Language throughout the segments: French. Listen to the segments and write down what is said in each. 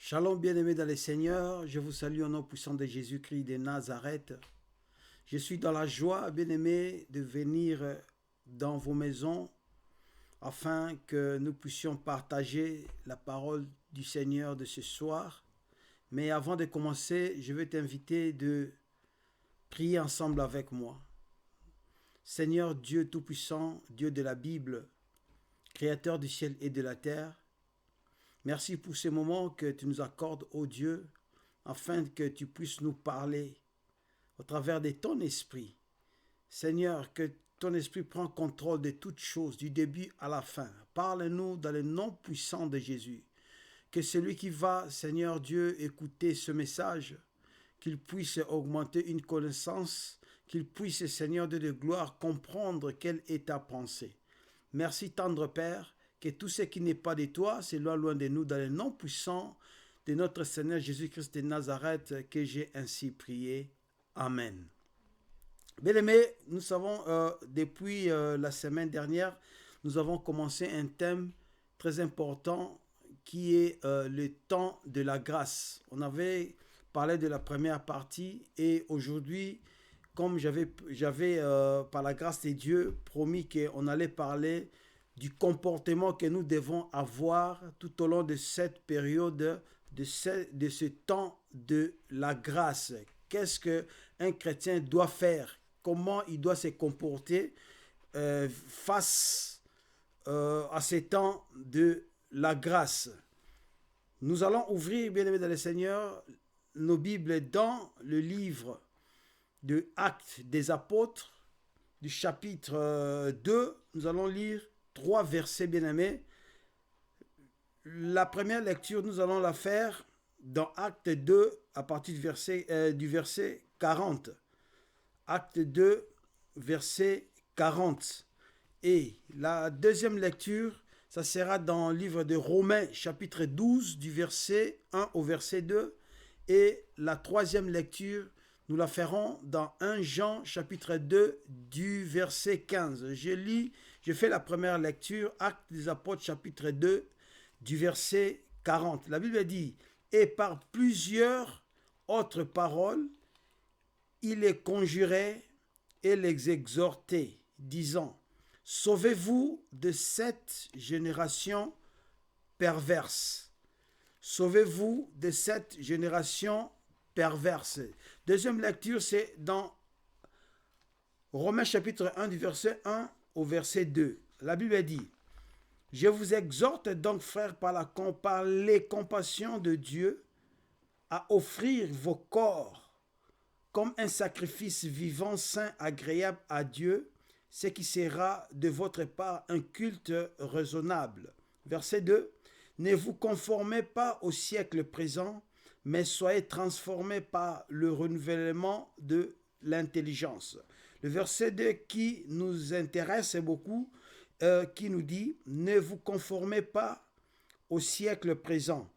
Shalom bien-aimés dans les Seigneurs, je vous salue au nom puissant de Jésus-Christ de Nazareth. Je suis dans la joie, bien-aimés, de venir dans vos maisons afin que nous puissions partager la parole du Seigneur de ce soir. Mais avant de commencer, je veux t'inviter de prier ensemble avec moi. Seigneur Dieu Tout-Puissant, Dieu de la Bible, Créateur du ciel et de la terre, merci pour ces moments que tu nous accordes, ô Dieu, afin que tu puisses nous parler au travers de ton esprit. Seigneur, que ton esprit prenne contrôle de toutes choses, du début à la fin. Parle-nous dans le nom puissant de Jésus. Que celui qui va, Seigneur Dieu, écouter ce message, qu'il puisse augmenter une connaissance, qu'il puisse, Seigneur Dieu de gloire, comprendre quelle est ta pensée. Merci, tendre Père, que tout ce qui n'est pas de toi s'éloigne loin de nous dans le nom puissant de notre Seigneur Jésus-Christ de Nazareth, que j'ai ainsi prié. Amen. Bien-aimés, nous savons, depuis la semaine dernière, nous avons commencé un thème très important qui est le temps de la grâce. On avait parlé de la première partie et aujourd'hui, comme j'avais par la grâce de Dieu, promis qu'on allait parler du comportement que nous devons avoir tout au long de cette période, de ce temps de la grâce. Qu'est-ce qu'un chrétien doit faire? Comment il doit se comporter face à ces temps de la grâce? Nous allons ouvrir, bien-aimés dans le Seigneur, nos Bibles dans le livre de Actes des Apôtres, du chapitre 2. Nous allons lire 3 versets, bien-aimés. La première lecture, nous allons la faire dans Acte 2, à partir du verset 40. Acte 2, verset 40. Et la deuxième lecture, ça sera dans le livre de Romains, chapitre 12, du verset 1 au verset 2. Et la troisième lecture, nous la ferons dans 1 Jean, chapitre 2, du verset 15. Je fais la première lecture, Actes des Apôtres, chapitre 2, du verset 40. La Bible dit, « Et par plusieurs autres paroles, il les conjurait et les exhortait, disant, « Sauvez-vous de cette génération perverse. Sauvez-vous de cette génération perverse. » Deuxième lecture, c'est dans Romains chapitre 1 du verset 1 au verset 2. La Bible dit, « Je vous exhorte donc, frères, par les compassions de Dieu, à offrir vos corps comme un sacrifice vivant, saint, agréable à Dieu, ce qui sera de votre part un culte raisonnable. » Verset 2. « Ne vous conformez pas au siècle présent, mais soyez transformés par le renouvellement de l'intelligence. » Le verset 2 qui nous intéresse beaucoup, qui nous dit, « Ne vous conformez pas au siècle présent,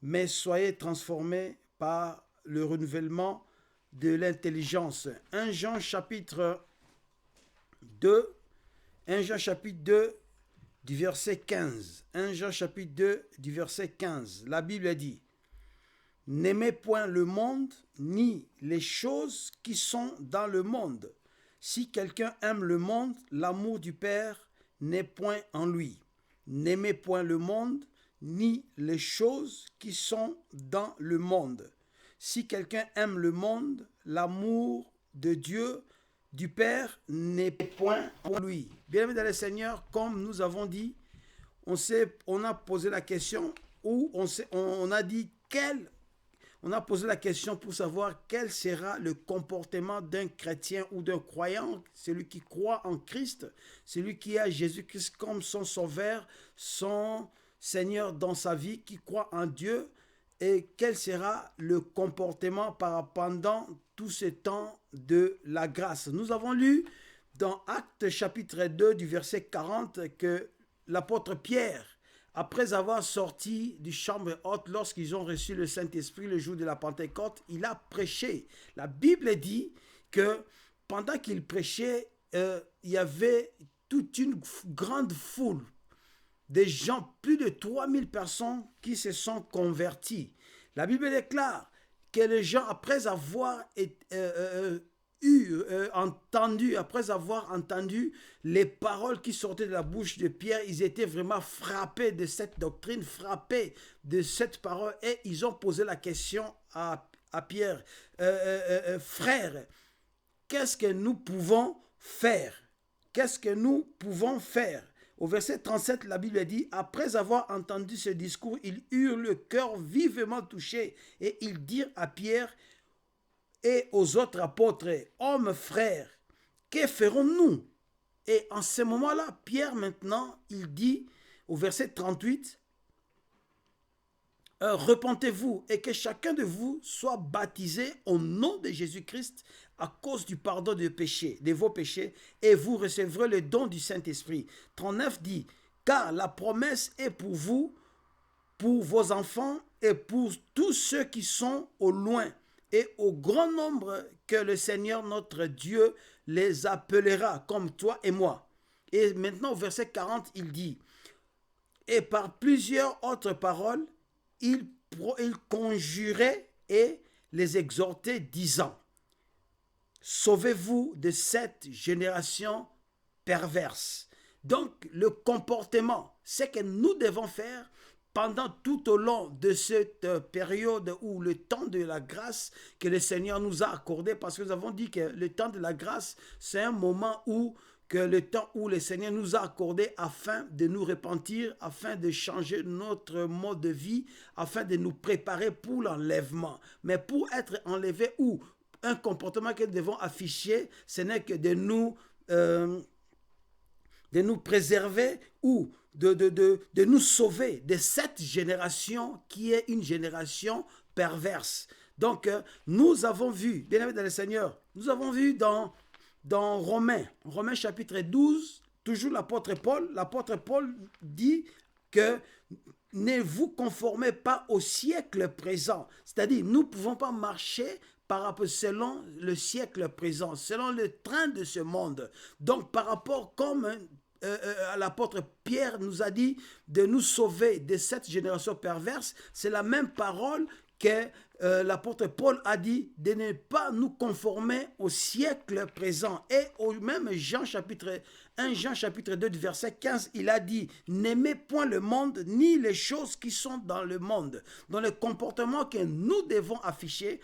mais soyez transformés par le renouvellement de l'intelligence. » 1 Jean chapitre 2, 1 Jean chapitre 2 du verset 15. 1 Jean chapitre 2 du verset 15. La Bible dit, « N'aimez point le monde, ni les choses qui sont dans le monde. Si quelqu'un aime le monde, l'amour du Père n'est point en lui. N'aimez point le monde, ni les choses qui sont dans le monde. Si quelqu'un aime le monde, l'amour de Dieu, du Père, n'est point pour lui. » Bien-aimés dans le Seigneur, comme nous avons dit, on a posé la question, ou on a dit on a posé la question pour savoir quel sera le comportement d'un chrétien ou d'un croyant, celui qui croit en Christ, celui qui a Jésus-Christ comme son sauveur, son Seigneur dans sa vie, qui croit en Dieu, et quel sera le comportement pendant tout ce temps de la grâce. Nous avons lu dans Actes chapitre 2 du verset 40 que l'apôtre Pierre, après avoir sorti du chambre haute lorsqu'ils ont reçu le Saint-Esprit le jour de la Pentecôte, il a prêché. La Bible dit que pendant qu'il prêchait, il y avait toute une grande foule des gens, plus de 3000 personnes qui se sont convertis. La Bible déclare que les gens, après avoir après avoir entendu les paroles qui sortaient de la bouche de Pierre, ils étaient vraiment frappés de cette doctrine, frappés de cette parole, et ils ont posé la question à Pierre, frère, qu'est-ce que nous pouvons faire? Qu'est-ce que nous pouvons faire? Au verset 37, la Bible dit, après avoir entendu ce discours, ils eurent le cœur vivement touché et ils dirent à Pierre et aux autres apôtres, hommes frères, que ferons-nous? Et en ce moment-là, Pierre maintenant, il dit au verset 38, repentez-vous et que chacun de vous soit baptisé au nom de Jésus-Christ à cause du pardon de vos péchés, et vous recevrez le don du Saint-Esprit. 39 dit, car la promesse est pour vous, pour vos enfants et pour tous ceux qui sont au loin, et au grand nombre que le Seigneur notre Dieu les appellera, comme toi et moi. Et maintenant au verset 40, il dit, et par plusieurs autres paroles, il conjurait et les exhortait, disant, sauvez-vous de cette génération perverse. Donc, le comportement, c'est que nous devons faire pendant tout au long de cette période où le temps de la grâce que le Seigneur nous a accordé, parce que nous avons dit que le temps de la grâce, c'est un moment où le temps où le Seigneur nous a accordé afin de nous repentir, afin de changer notre mode de vie, afin de nous préparer pour l'enlèvement. Mais pour être enlevé ou un comportement que nous devons afficher, ce n'est que de nous préserver ou de nous sauver de cette génération qui est une génération perverse. Donc, nous avons vu, bien aimés dans le Seigneur, nous avons vu dans Romains chapitre 12, toujours l'apôtre Paul dit que ne vous conformez pas au siècle présent. C'est-à-dire, nous ne pouvons pas marcher par rapport selon le siècle présent, selon le train de ce monde. Donc, par rapport comme l'apôtre Pierre nous a dit de nous sauver de cette génération perverse, c'est la même parole que l'apôtre Paul a dit de ne pas nous conformer au siècle présent. Et au même 1 Jean chapitre 2 verset 15, il a dit, n'aimez point le monde ni les choses qui sont dans le monde. Dans le comportement que nous devons afficher,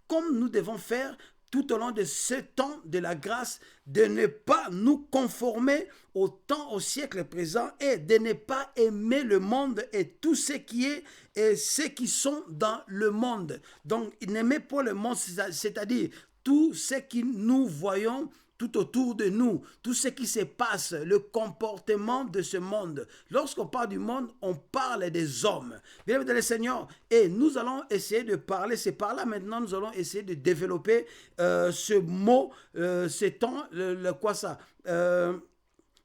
comme nous devons faire tout au long de ce temps de la grâce, de ne pas nous conformer au siècle présent et de ne pas aimer le monde et tout ce qui est et ceux qui sont dans le monde. Donc, n'aimez pas le monde, c'est-à-dire tout ce que nous voyons tout autour de nous, tout ce qui se passe, le comportement de ce monde. Lorsqu'on parle du monde, on parle des hommes. Bien aimé le Seigneur, et nous allons essayer de parler, c'est par là maintenant, nous allons essayer de développer ce mot, ce temps, quoi ça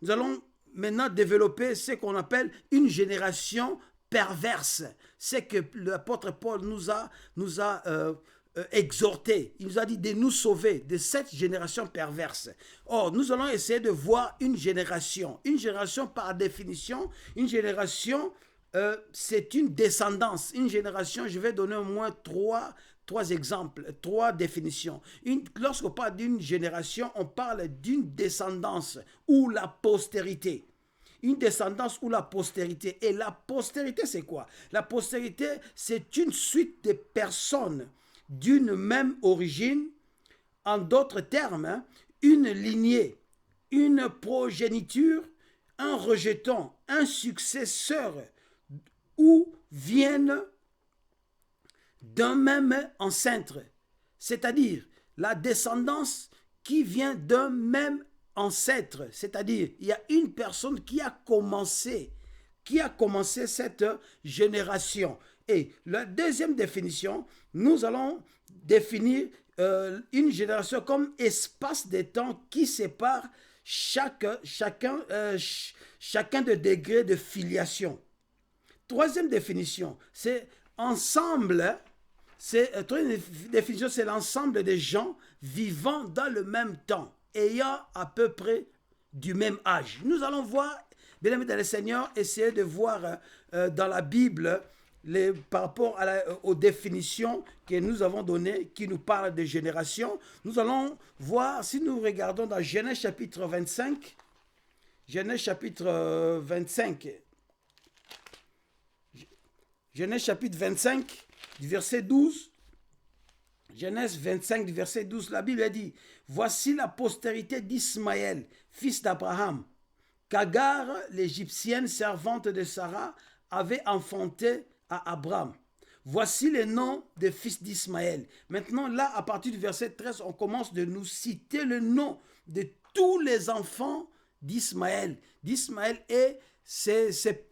nous allons maintenant développer ce qu'on appelle une génération perverse. C'est que l'apôtre Paul nous a exhorté, il nous a dit de nous sauver de cette génération perverse. Or, nous allons essayer de voir une génération par définition, une génération, c'est une descendance. Une génération, je vais donner au moins trois exemples, trois définitions. Lorsqu'on parle d'une génération, on parle d'une descendance ou la postérité. Une descendance ou la postérité. Et la postérité, c'est quoi? La postérité, c'est une suite de personnes d'une même origine, en d'autres termes, une lignée, une progéniture, un rejeton, un successeur, ou viennent d'un même ancêtre, c'est-à-dire la descendance qui vient d'un même ancêtre, c'est-à-dire il y a une personne qui a commencé cette génération. Et la deuxième définition, nous allons définir une génération comme espace de temps qui sépare chacun de degrés de filiation. Troisième définition, c'est ensemble, troisième définition, c'est l'ensemble des gens vivant dans le même temps, ayant à peu près du même âge. Nous allons voir, Bien-aimés dans le Seigneur, essayez de voir dans la Bible par rapport aux définitions que nous avons données, qui nous parlent de génération. Nous allons voir, si nous regardons dans Genèse chapitre 25, Genèse chapitre 25, Genèse chapitre 25, du verset 12, Genèse 25, du verset 12, la Bible dit, « Voici la postérité d'Ismaël, fils d'Abraham, qu'Agar, l'Égyptienne, servante de Sarah, avait enfanté à Abraham. Voici les noms des fils d'Ismaël. » Maintenant, là, à partir du verset 13, on commence de nous citer le nom de tous les enfants d'Ismaël. D'Ismaël et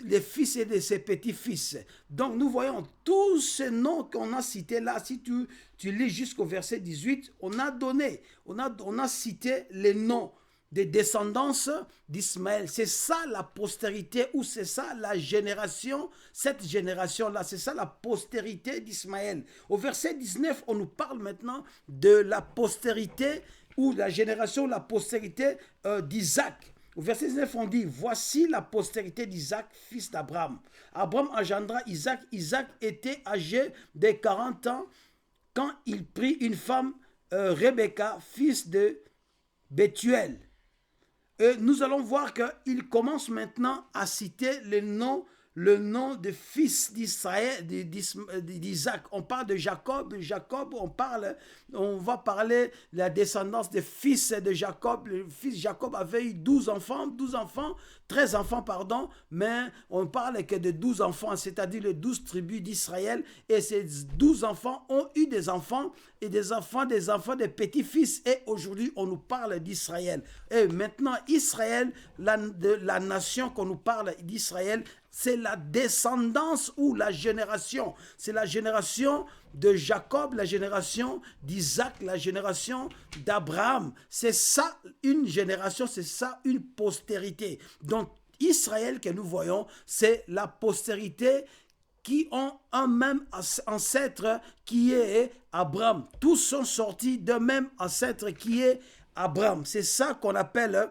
les fils et de ses petits-fils. Donc, nous voyons tous ces noms qu'on a cités là. Si tu lis jusqu'au verset 18, on a cité les noms des descendances d'Ismaël. C'est ça la postérité, ou c'est ça la génération, cette génération-là, c'est ça la postérité d'Ismaël. Au verset 19, on nous parle maintenant de la postérité, ou la génération, la postérité d'Isaac. Au verset 19, on dit, « Voici la postérité d'Isaac, fils d'Abraham. Abraham engendra Isaac. Isaac était âgé de 40 ans quand il prit une femme, Rebecca, fils de Bethuel. » Et nous allons voir qu'il commence maintenant à citer le nom de fils d'Israël, d'Isaac. On parle de Jacob. On va parler de la descendance des fils de Jacob. Le fils Jacob avait eu 13 enfants, pardon, mais on parle que de 12 enfants, c'est-à-dire les 12 tribus d'Israël. Et ces 12 enfants ont eu des enfants, et des enfants, des petits-fils. Et aujourd'hui, on nous parle d'Israël. Et maintenant, Israël, la nation qu'on nous parle d'Israël, c'est la descendance ou la génération. C'est la génération de Jacob, la génération d'Isaac, la génération d'Abraham. C'est ça une génération, c'est ça une postérité. Donc Israël que nous voyons, c'est la postérité qui ont un même ancêtre qui est Abraham. Tous sont sortis d'un même ancêtre qui est Abraham. C'est ça qu'on appelle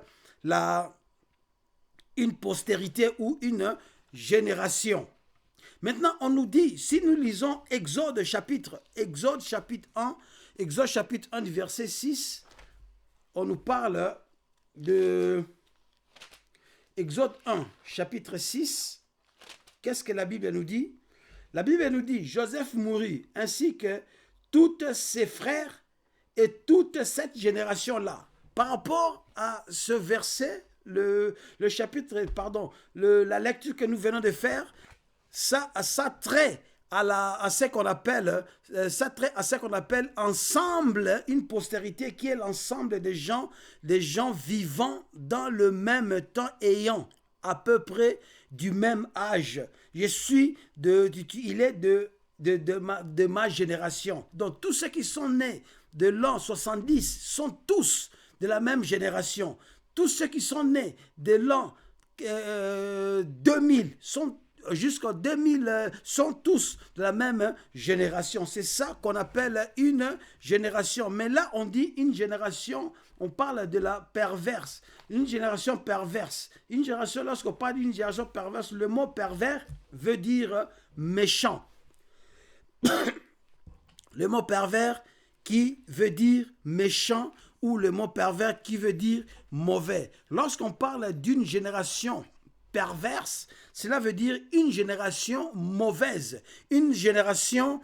une postérité ou une génération. Maintenant, on nous dit, si nous lisons Exode chapitre 1 du verset 6, on nous parle de Exode 1, chapitre 6. Qu'est-ce que la Bible nous dit? La Bible nous dit, Joseph mourut, ainsi que tous ses frères et toute cette génération-là. Par rapport à ce verset, la lecture que nous venons de faire, ça trait à ce qu'on appelle ensemble, une postérité qui est l'ensemble des gens vivant dans le même temps, ayant à peu près du même âge. Il est de ma génération. Donc tous ceux qui sont nés de l'an 70 sont tous de la même génération. Tous ceux qui sont nés de l'an 2000 jusqu'en 2000 sont tous de la même génération. C'est ça qu'on appelle une génération. Mais là, on dit une génération, on parle de la perverse. Une génération perverse. Une génération, lorsqu'on parle d'une génération perverse, le mot pervers veut dire méchant. Le mot pervers qui veut dire méchant, ou le mot pervers qui veut dire mauvais. Lorsqu'on parle d'une génération perverse, cela veut dire une génération mauvaise, une génération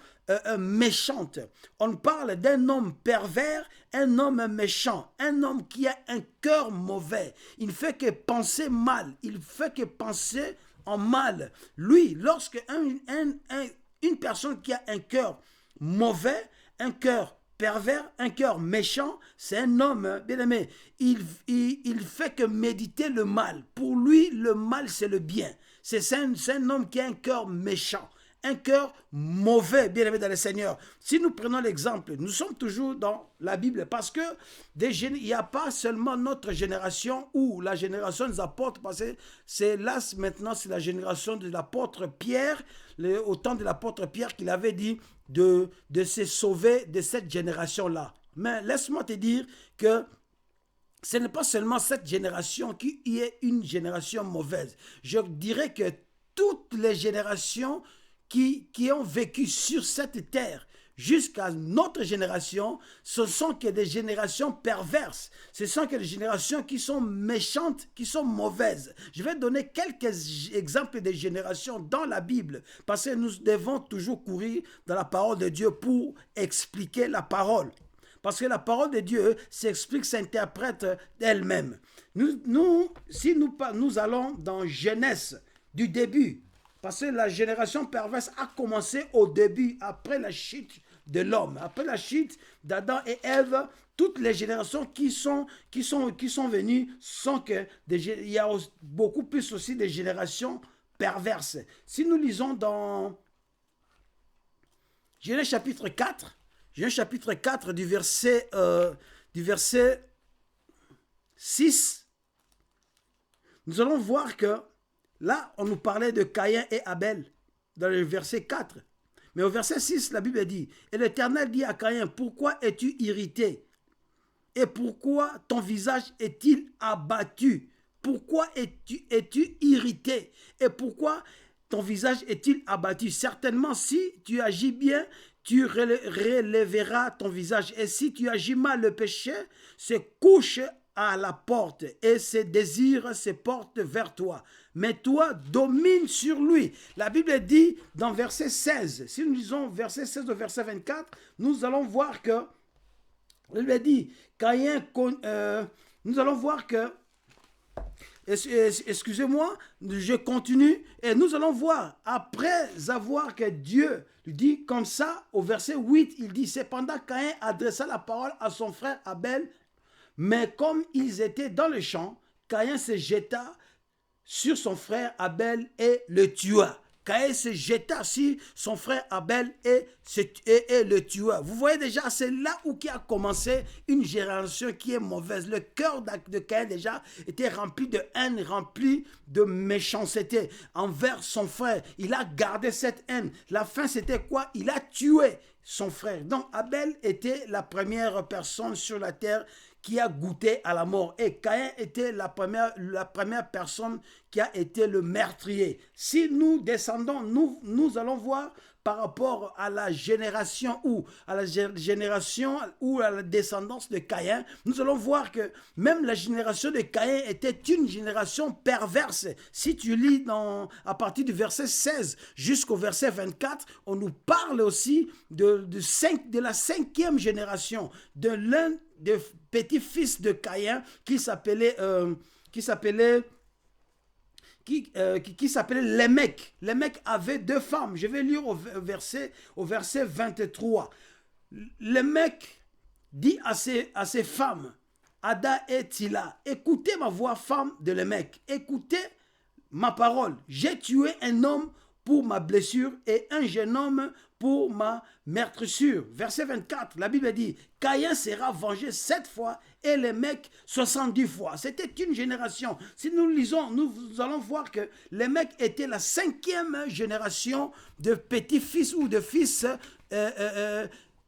méchante. On parle d'un homme pervers, un homme méchant, un homme qui a un cœur mauvais. Il ne fait que penser mal, il fait que penser en mal. Lui, lorsque une personne qui a un cœur mauvais, un cœur pervers, un cœur méchant, c'est un homme, bien aimé, il fait que méditer le mal. Pour lui, le mal, c'est le bien. C'est un homme qui a un cœur méchant, un cœur mauvais, bien aimé dans le Seigneur. Si nous prenons l'exemple, nous sommes toujours dans la Bible, parce que il n'y a pas seulement notre génération ou la génération des apôtres, parce que c'est là maintenant, c'est la génération de l'apôtre Pierre, au temps de l'apôtre Pierre qu'il avait dit de se sauver de cette génération-là. Mais laisse-moi te dire que ce n'est pas seulement cette génération qui est une génération mauvaise. Je dirais que toutes les générations qui ont vécu sur cette terre jusqu'à notre génération, ce sont que des générations perverses. Ce sont que des générations qui sont méchantes, qui sont mauvaises. Je vais donner quelques exemples de générations dans la Bible, parce que nous devons toujours courir dans la parole de Dieu pour expliquer la parole. Parce que la parole de Dieu s'explique, s'interprète d'elle-même. Si nous allons dans Genèse du début, parce que la génération perverse a commencé au début, après la chute de l'homme, après la chute d'Adam et Ève, toutes les générations qui sont venues sont que il y a beaucoup plus aussi de générations perverses. Si nous lisons dans Genèse chapitre 4, Genèse chapitre 4 du verset 6, nous allons voir que là, on nous parlait de Caïn et Abel dans le verset 4. Mais au verset 6, la Bible dit, « Et l'Éternel dit à Caïn, pourquoi es-tu irrité? Et pourquoi ton visage est-il abattu? Pourquoi es-tu irrité? Et pourquoi ton visage est-il abattu? Certainement, si tu agis bien, tu relèveras ton visage. Et si tu agis mal, le péché se couche à la porte et ses désirs se portent vers toi. Mais toi, domine sur lui. » La Bible dit dans verset 16, si nous lisons verset 16 au verset 24, nous allons voir que, la Bible dit, nous allons voir que, excusez-moi, je continue, et nous allons voir, après avoir que Dieu dit comme ça, au verset 8, il dit, cependant Caïn adressa la parole à son frère Abel, mais comme ils étaient dans le champ, Caïn se jeta sur son frère Abel et le tua. Caïn se jeta sur son frère Abel et le tua. Vous voyez déjà, c'est là où qui a commencé une génération qui est mauvaise. Le cœur de Caïn déjà était rempli de haine, rempli de méchanceté envers son frère. Il a gardé cette haine. La fin, c'était quoi? Il a tué son frère. Donc Abel était la première personne sur la terre qui a goûté à la mort. Et Caïn était la première personne qui a été le meurtrier. Si nous descendons, nous allons voir par rapport à la génération ou à la descendance de Caïn, nous allons voir que même la génération de Caïn était une génération perverse. Si tu lis à partir du verset 16 jusqu'au verset 24, on nous parle aussi de la cinquième génération, de l'un des petits-fils de Caïn qui s'appelait Lémec. Lémec avait deux femmes. Je vais lire au verset 23. Lémec dit à ses femmes, Ada et Tila, écoutez ma voix, femme de Lémec, écoutez ma parole. J'ai tué un homme pour ma blessure et un jeune homme pour ma meurtrissure. Verset 24, la Bible dit, Caïn sera vengé 7 fois et Lémec 70 fois. C'était une génération. Si nous lisons, nous allons voir que Lémec était la cinquième génération de petits-fils ou de fils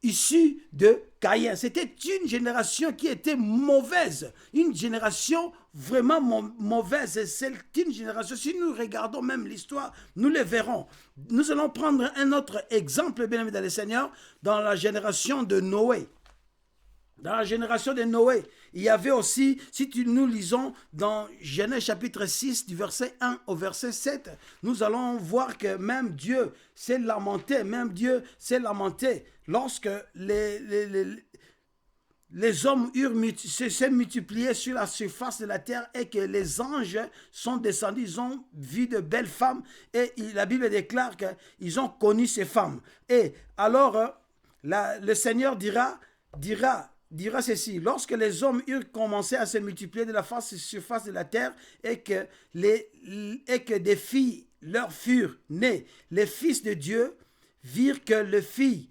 issus de Caïn. C'était une génération qui était mauvaise, une génération vraiment mauvaise. C'est une génération, si nous regardons même l'histoire, nous le verrons. Nous allons prendre un autre exemple, bien aimé dans le Seigneur, dans la génération de Noé. Dans la génération de Noé, il y avait aussi, si nous lisons dans Genèse chapitre 6, du verset 1 au verset 7, nous allons voir que même Dieu s'est lamenté, lorsque les hommes s'est multipliés sur la surface de la terre et que les anges sont descendus, ils ont vu de belles femmes et la Bible déclare qu'ils ont connu ces femmes. Et alors, le Seigneur dira ceci, lorsque les hommes eurent commencé à se multiplier de la surface de la terre et que des filles leur furent nées, les fils de Dieu virent que les filles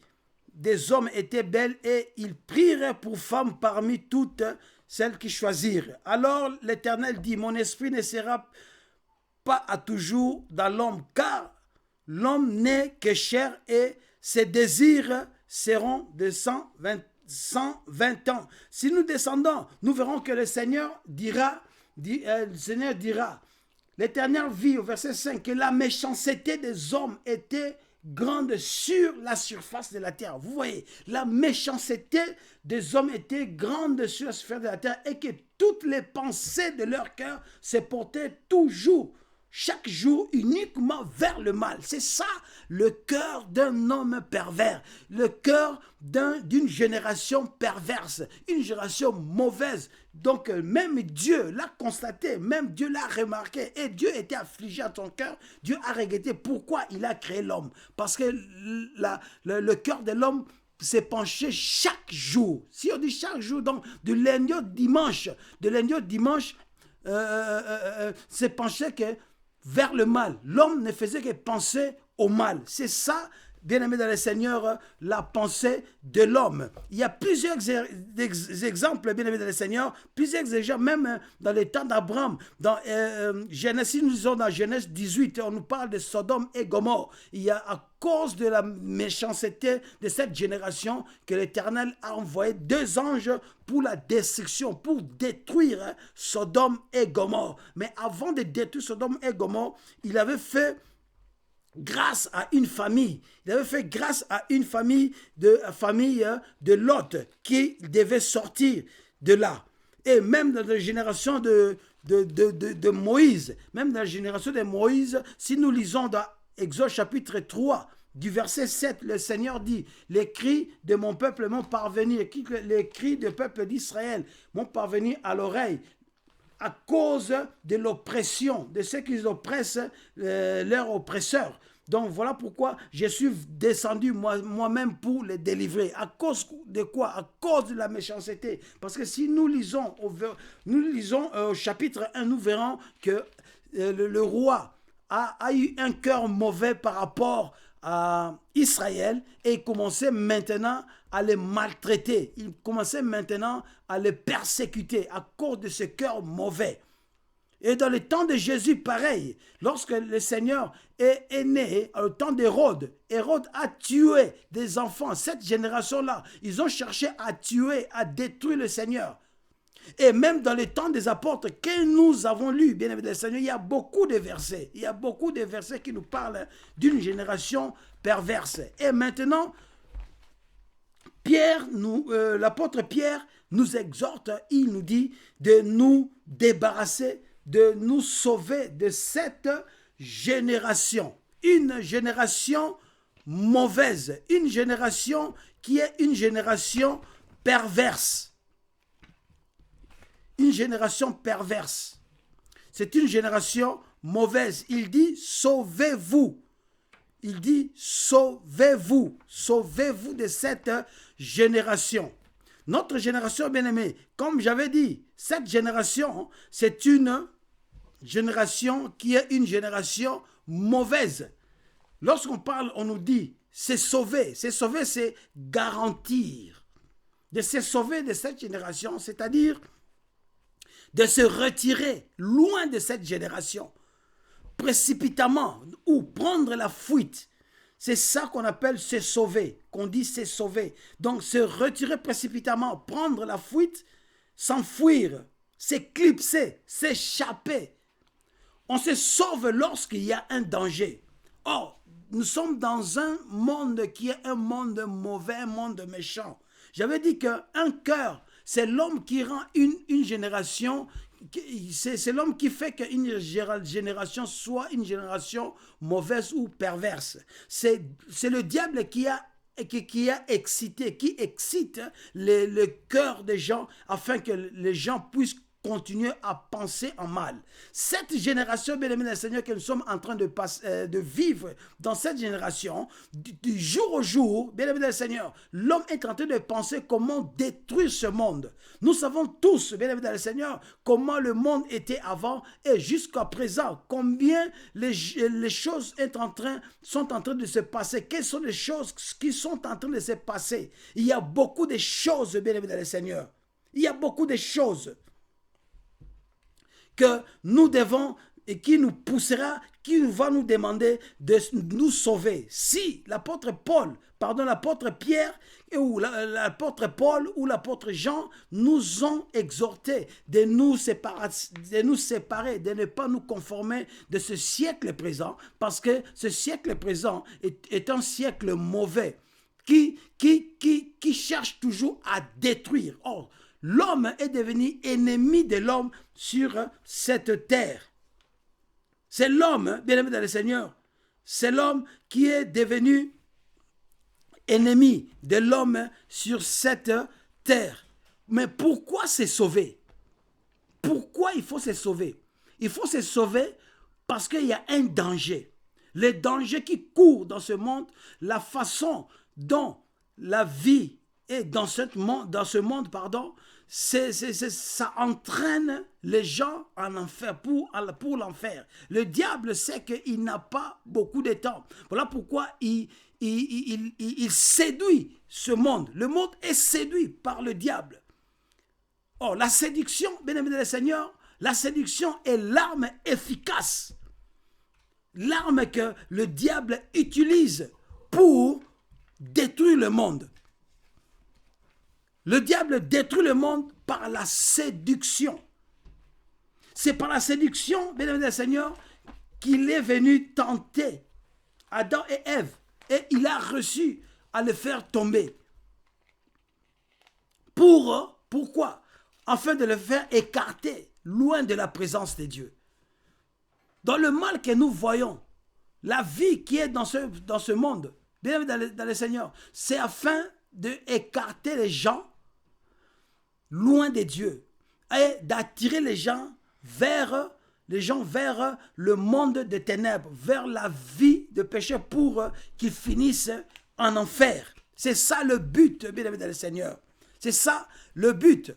des hommes étaient belles et ils prirent pour femmes parmi toutes celles qu'ils choisirent. Alors l'Éternel dit, mon esprit ne sera pas à toujours dans l'homme, car l'homme n'est que chair et ses désirs seront de 120 ans. Si nous descendons, nous verrons que le Seigneur dira, l'Éternel vit au verset 5 que la méchanceté des hommes était grande sur la surface de la terre. Vous voyez, la méchanceté des hommes était grande sur la surface de la terre et que toutes les pensées de leur cœur se portaient toujours, chaque jour, uniquement vers le mal. C'est ça le cœur d'un homme pervers, le cœur d'une génération perverse, une génération mauvaise. Donc même Dieu l'a constaté, même Dieu l'a remarqué et Dieu était affligé à son cœur. Dieu a regretté pourquoi il a créé l'homme. Parce que le cœur de l'homme s'est penché chaque jour. Si on dit chaque jour, donc de lundi au dimanche, s'est penché que vers le mal. L'homme ne faisait que penser au mal. C'est ça, bien-aimé dans le Seigneur, la pensée de l'homme. Il y a plusieurs exemples, bien-aimé dans le Seigneur, plusieurs exemples, même dans les temps d'Abraham. Dans Genèse, nous lisons dans Genèse 18, on nous parle de Sodome et Gomorrhe. Il y a à cause de la méchanceté de cette génération que l'Éternel a envoyé 2 anges pour la destruction, pour détruire Sodome et Gomorrhe. Mais avant de détruire Sodome et Gomorrhe, il avait fait grâce à une famille. Il avait fait grâce à une famille de Lot qui devait sortir de là. Et même dans la génération de Moïse, si nous lisons dans Exode chapitre 3, du verset 7, le Seigneur dit, les cris de mon peuple m'ont parvenu, les cris du peuple d'Israël m'ont parvenu à l'oreille, à cause de l'oppression, de ceux qui oppressent leurs oppresseurs. Donc voilà pourquoi je suis descendu moi-même pour les délivrer. À cause de quoi? À cause de la méchanceté. Parce que si nous lisons au chapitre 1, nous verrons que le roi a eu un cœur mauvais par rapport à Israël et il commençait maintenant à les maltraiter. Il commençait maintenant à les persécuter à cause de ce cœur mauvais. Et dans le temps de Jésus, pareil, lorsque le Seigneur est né, au temps d'Hérode, Hérode a tué des enfants. Cette génération-là, ils ont cherché à tuer, à détruire le Seigneur. Et même dans les temps des apôtres que nous avons lus, bien évidemment, Seigneur, il y a beaucoup de versets. Il y a beaucoup de versets qui nous parlent d'une génération perverse. Et maintenant, l'apôtre Pierre nous exhorte, il nous dit de nous débarrasser, de nous sauver de cette génération. Une génération mauvaise, une génération qui est une génération perverse. Une génération perverse. C'est une génération mauvaise. Il dit sauvez-vous. Il dit sauvez-vous. Sauvez-vous de cette génération. Notre génération, bien-aimée, comme j'avais dit, cette génération, c'est une génération qui est une génération mauvaise. Lorsqu'on parle, on nous dit c'est sauver. C'est sauver, c'est garantir. De se sauver de cette génération, c'est-à-dire de se retirer loin de cette génération, précipitamment, ou prendre la fuite. C'est ça qu'on appelle se sauver, qu'on dit se sauver. Donc se retirer précipitamment, prendre la fuite, s'enfuir, s'éclipser, s'échapper. On se sauve lorsqu'il y a un danger. Or, nous sommes dans un monde qui est un monde mauvais, un monde méchant. J'avais dit qu'un cœur, c'est l'homme qui rend une génération, c'est l'homme qui fait qu'une génération soit une génération mauvaise ou perverse. C'est le diable qui excite le cœur des gens afin que les gens puissent continuer à penser en mal. Cette génération, bien-aimé du Seigneur, que nous sommes en train de vivre dans cette génération, du jour au jour, bien-aimé du Seigneur, l'homme est en train de penser comment détruire ce monde. Nous savons tous, bien-aimé du Seigneur, comment le monde était avant et jusqu'à présent, combien les choses sont en train de se passer. Quelles sont les choses qui sont en train de se passer? Il y a beaucoup de choses, bien-aimé du Seigneur. Il y a beaucoup de choses que nous devons et qui qui va nous demander de nous sauver. Si l'apôtre Pierre ou l'apôtre Paul ou l'apôtre Jean nous ont exhortés de nous séparer, de ne pas nous conformer de ce siècle présent, parce que ce siècle présent est un siècle mauvais qui cherche toujours à détruire. Or, l'homme est devenu ennemi de l'homme sur cette terre. C'est l'homme, bien-aimé dans le Seigneur, c'est l'homme qui est devenu ennemi de l'homme sur cette terre. Mais pourquoi se sauver? Pourquoi il faut se sauver? Il faut se sauver parce qu'il y a un danger. Le danger qui court dans ce monde, la façon dont la vie est dans ce monde, ça entraîne les gens en enfer, pour l'enfer. Le diable sait qu'il n'a pas beaucoup de temps. Voilà pourquoi il séduit ce monde. Le monde est séduit par le diable. Or, la séduction, bien-aimé le Seigneur, la séduction est l'arme efficace. L'arme que le diable utilise pour détruire le monde. Le diable détruit le monde par la séduction. C'est par la séduction, bien-aimé le Seigneur, qu'il est venu tenter Adam et Ève. Et il a reçu à le faire tomber. Pourquoi? Afin de le faire écarter loin de la présence de Dieu. Dans le mal que nous voyons, la vie qui est dans ce monde, bien dans le Seigneur, c'est afin d'écarter les gens loin de Dieu et d'attirer les gens vers le monde des ténèbres, vers la vie de péché pour qu'ils finissent en enfer. C'est ça le but, bien-aimé dans le Seigneur. C'est ça le but.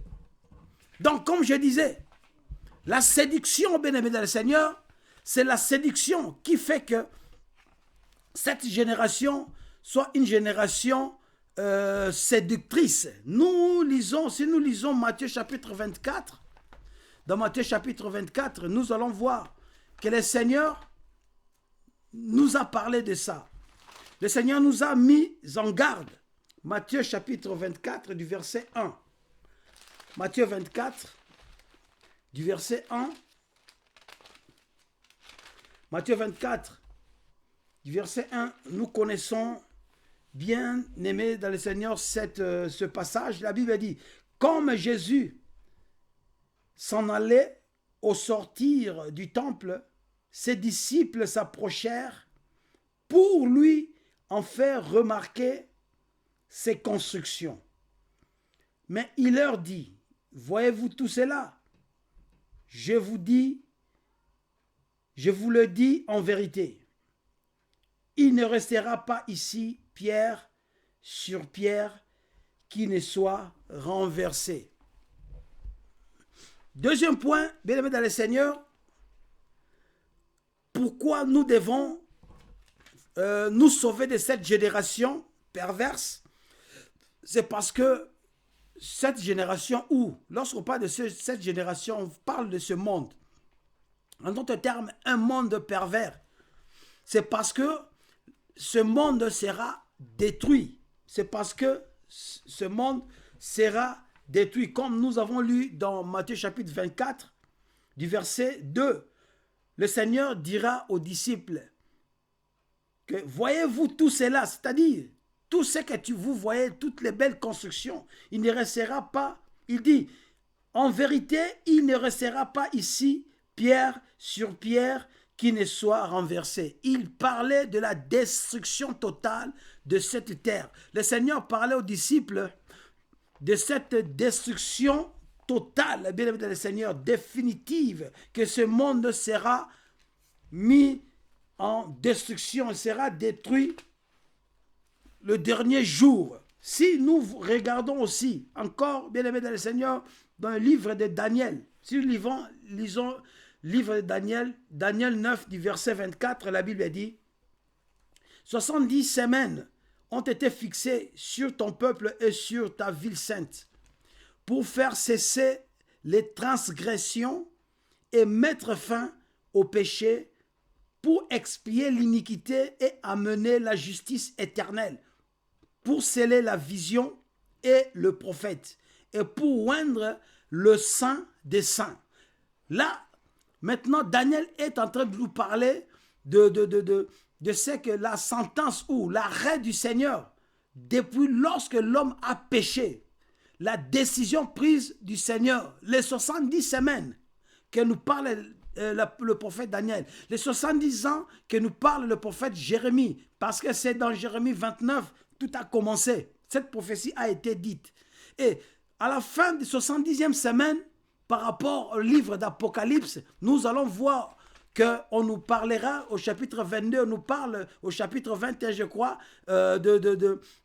Donc, comme je disais, la séduction, bien-aimé dans le Seigneur, c'est la séduction qui fait que cette génération soit une génération séductrice. Si nous lisons Matthieu chapitre 24, dans Matthieu chapitre 24, nous allons voir que le Seigneur nous a parlé de ça. Le Seigneur nous a mis en garde. Matthieu chapitre 24 du verset 1. Matthieu 24 du verset 1. Matthieu 24 du verset 1, nous connaissons bien aimé dans le Seigneur ce passage. La Bible dit, comme Jésus s'en allait au sortir du temple, ses disciples s'approchèrent pour lui en faire remarquer ses constructions. Mais il leur dit, voyez-vous tout cela? Je vous le dis en vérité, il ne restera pas ici pierre sur pierre qui ne soit renversé. Deuxième point, bien aimé dans le Seigneur, pourquoi nous devons nous sauver de cette génération perverse? C'est parce que cette génération lorsqu'on parle de cette génération, on parle de ce monde. En d'autres termes, un monde pervers. C'est parce que ce monde sera détruit. C'est parce que ce monde sera détruit. Comme nous avons lu dans Matthieu chapitre 24, du verset 2, le Seigneur dira aux disciples que voyez-vous tout cela, c'est-à-dire tout ce que vous voyez, toutes les belles constructions, il ne restera pas, il dit, en vérité, il ne restera pas ici pierre sur pierre qui ne soit renversé. Il parlait de la destruction totale de cette terre. Le Seigneur parlait aux disciples de cette destruction totale, bien évidemment, le Seigneur, définitive, que ce monde sera mis en destruction, sera détruit le dernier jour. Si nous regardons aussi, encore, bien aimé dans le Seigneur, dans le livre de Daniel, si nous lisons livre de Daniel, Daniel 9, du verset 24, la Bible dit, 70 semaines ont été fixées sur ton peuple et sur ta ville sainte, pour faire cesser les transgressions et mettre fin au péché pour expier l'iniquité et amener la justice éternelle, pour sceller la vision et le prophète, et pour oindre le saint des saints. Là, maintenant, Daniel est en train de nous parler de ce que la sentence ou l'arrêt du Seigneur, depuis lorsque l'homme a péché, la décision prise du Seigneur, les 70 semaines que nous parle le prophète Daniel, les 70 ans que nous parle le prophète Jérémie, parce que c'est dans Jérémie 29, tout a commencé. Cette prophétie a été dite. Et à la fin des 70e semaine, par rapport au livre d'Apocalypse, nous allons voir qu'on nous parlera au chapitre 22, on nous parle au chapitre 21, je crois,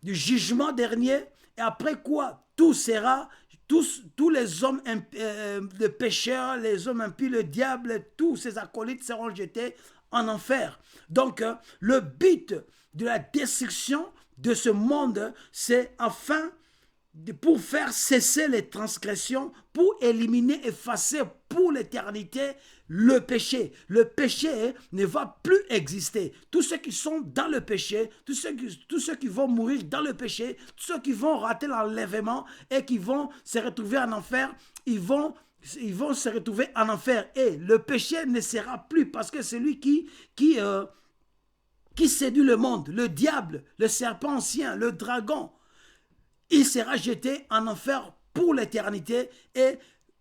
du jugement dernier. Et après quoi, tout sera, tous les hommes de pécheurs, les hommes impies, le diable, tous ces acolytes seront jetés en enfer. Donc, le but de la destruction de ce monde, c'est pour faire cesser les transgressions, pour éliminer, effacer pour l'éternité le péché. Le péché ne va plus exister. Tous ceux qui sont dans le péché, tous ceux qui vont mourir dans le péché, tous ceux qui vont rater l'enlèvement et qui vont se retrouver en enfer, ils vont se retrouver en enfer. Et le péché ne sera plus, parce que c'est lui qui séduit le monde, le diable, le serpent ancien, le dragon. Il sera jeté en enfer pour l'éternité et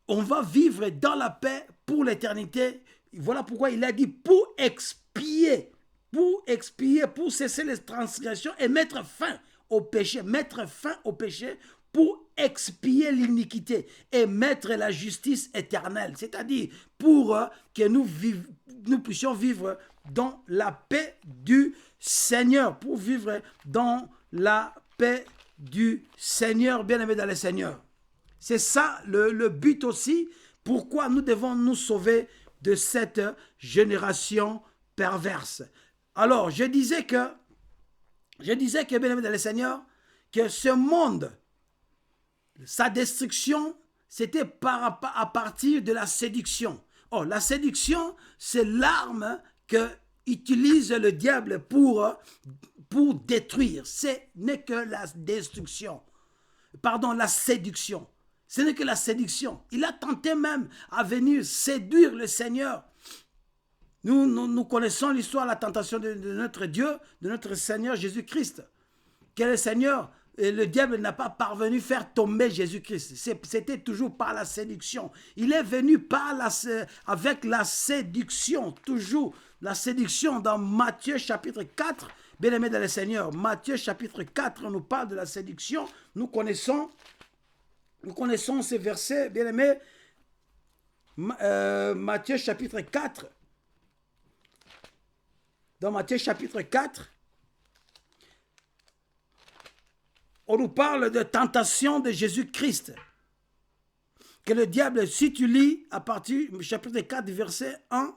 on va vivre dans la paix pour l'éternité. Voilà pourquoi il a dit pour expier, pour cesser les transgressions et mettre fin au péché, pour expier l'iniquité et mettre la justice éternelle. C'est-à-dire pour que nous puissions vivre dans la paix du Seigneur, pour vivre dans la paix du Seigneur, bien-aimé dans le Seigneur. C'est ça le but aussi, pourquoi nous devons nous sauver de cette génération perverse. Alors, je disais que, bien-aimé dans le Seigneur, que ce monde, sa destruction, c'était à partir de la séduction. Oh, la séduction, c'est l'arme que utilise le diable pour détruire. Ce n'est que la destruction. Pardon, la séduction. Ce n'est que la séduction. Il a tenté même à venir séduire le Seigneur. Nous connaissons l'histoire, la tentation de notre Dieu, de notre Seigneur Jésus-Christ. Quel est le Seigneur? Et le diable n'a pas parvenu à faire tomber Jésus-Christ. C'était toujours par la séduction. Il est venu avec la séduction, toujours la séduction dans Matthieu chapitre 4. Bien-aimés dans le Seigneur, Matthieu chapitre 4, on nous parle de la séduction. Nous connaissons ces versets, bien-aimés. Matthieu chapitre 4. Dans Matthieu chapitre 4, on nous parle de tentation de Jésus-Christ. Que le diable, si tu lis à partir du chapitre 4, verset 1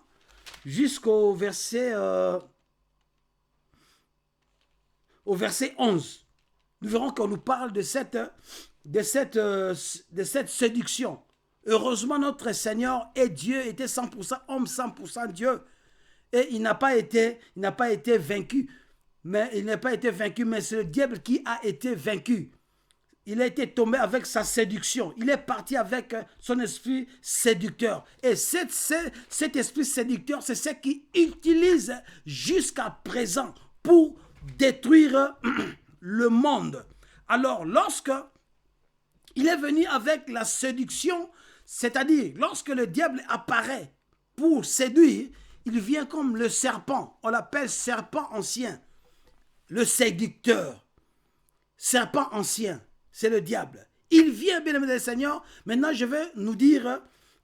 jusqu'au verset 11, nous verrons qu'on nous parle de cette séduction. Heureusement, notre Seigneur et Dieu était 100% homme, 100% Dieu. Et il n'a pas été vaincu. Mais il n'a pas été vaincu, mais c'est le diable qui a été vaincu. Il a été tombé avec sa séduction. Il est parti avec son esprit séducteur. Et cet esprit séducteur, c'est ce qu'il utilise jusqu'à présent pour détruire le monde. Alors, lorsque il est venu avec la séduction, c'est-à-dire lorsque le diable apparaît pour séduire, il vient comme le serpent. On l'appelle serpent ancien. Le séducteur, serpent ancien, c'est le diable. Il vient, bien aimé le Seigneur. Maintenant, je vais nous dire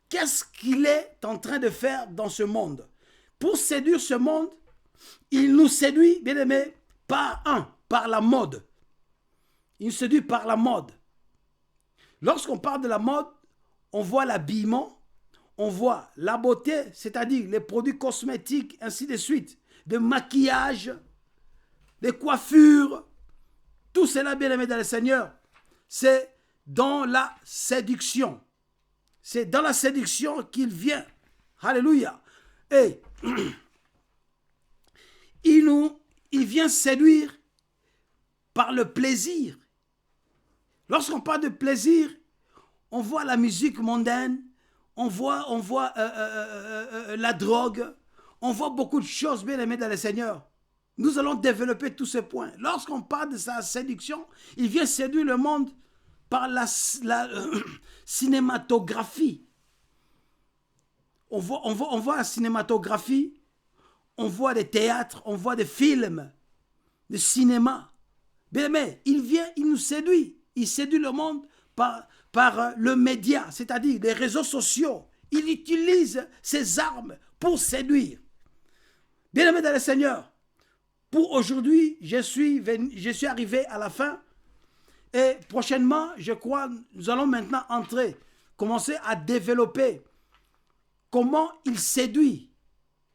qu'est-ce qu'il est en train de faire dans ce monde. Pour séduire ce monde, il nous séduit, bien aimé, par la mode. Il nous séduit par la mode. Lorsqu'on parle de la mode, on voit l'habillement, on voit la beauté, c'est-à-dire les produits cosmétiques, ainsi de suite, de maquillage, les coiffures, tout cela, bien aimé dans le Seigneur, c'est dans la séduction. C'est dans la séduction qu'il vient. Alléluia. Et il vient séduire par le plaisir. Lorsqu'on parle de plaisir, on voit la musique mondaine, on voit la drogue, on voit beaucoup de choses, bien aimés dans le Seigneur. Nous allons développer tous ces points. Lorsqu'on parle de sa séduction, il vient séduire le monde par la cinématographie. On voit la cinématographie, on voit des théâtres, on voit des films, des cinémas. Bien aimé, il nous séduit. Il séduit le monde par le média, c'est-à-dire les réseaux sociaux. Il utilise ses armes pour séduire. Bien aimé dans le Seigneur, pour aujourd'hui, je suis arrivé à la fin. Et prochainement, je crois, nous allons maintenant commencer à développer comment il séduit.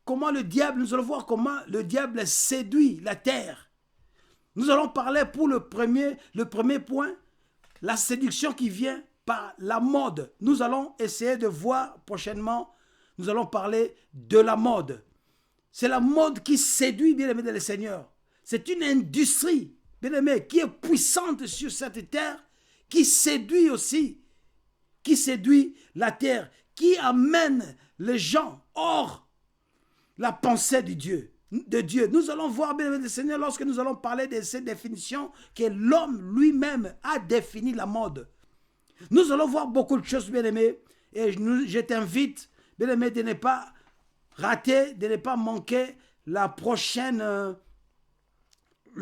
Comment le diable, nous allons voir comment le diable séduit la terre. Nous allons parler pour le premier point, la séduction qui vient par la mode. Nous allons essayer de voir prochainement, nous allons parler de la mode. C'est la mode qui séduit, bien aimé dans le Seigneur. C'est une industrie, bien aimé, qui est puissante sur cette terre, qui séduit aussi, qui séduit la terre, qui amène les gens hors la pensée de Dieu. Nous allons voir, bien aimé le Seigneur, lorsque nous allons parler de cette définition, que l'homme lui-même a défini la mode. Nous allons voir beaucoup de choses, bien aimé, et je t'invite, bien aimé, de ne pas rater, de ne pas manquer le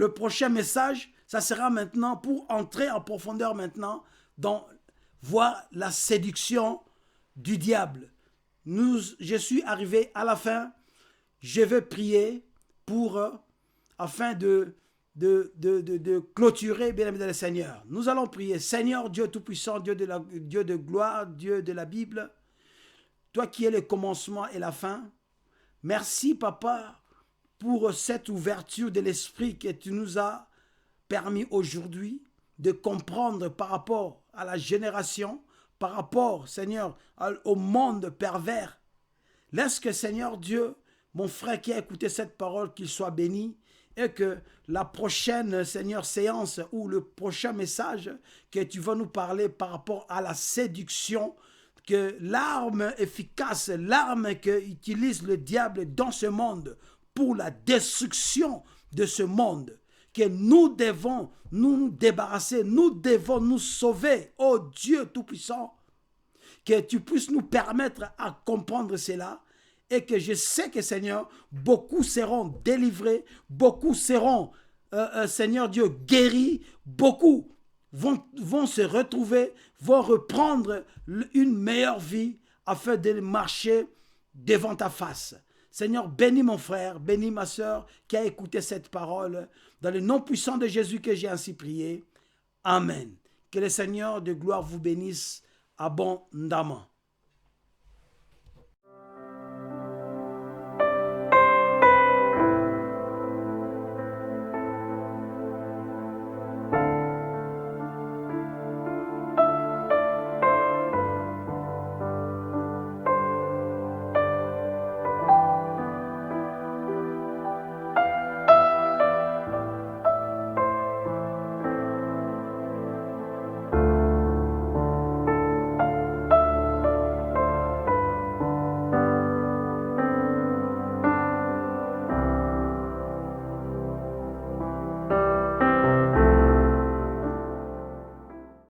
prochain message. Ça sera maintenant pour entrer en profondeur maintenant dans voir la séduction du diable. Je suis arrivé à la fin. Je vais prier afin de clôturer, bien aimé dans le Seigneur. Nous allons prier. Seigneur Dieu Tout-Puissant, Dieu de gloire, Dieu de la Bible, toi qui es le commencement et la fin, merci Papa pour cette ouverture de l'esprit que tu nous as permis aujourd'hui de comprendre par rapport à la génération, par rapport, Seigneur, au monde pervers. Laisse que, Seigneur Dieu, mon frère qui a écouté cette parole, qu'il soit béni, et que la prochaine, Seigneur, séance ou le prochain message que tu vas nous parler par rapport à la séduction, que l'arme efficace, l'arme qu'utilise le diable dans ce monde pour la destruction de ce monde, que nous devons nous débarrasser, nous devons nous sauver, ô Dieu Tout-Puissant, que tu puisses nous permettre à comprendre cela. Et que je sais que, Seigneur, beaucoup seront délivrés, beaucoup seront, Seigneur Dieu, guéris, beaucoup vont se retrouver, vont reprendre une meilleure vie afin de marcher devant ta face. Seigneur, bénis mon frère, bénis ma soeur qui a écouté cette parole. Dans le nom puissant de Jésus que j'ai ainsi prié. Amen. Que le Seigneur de gloire vous bénisse abondamment.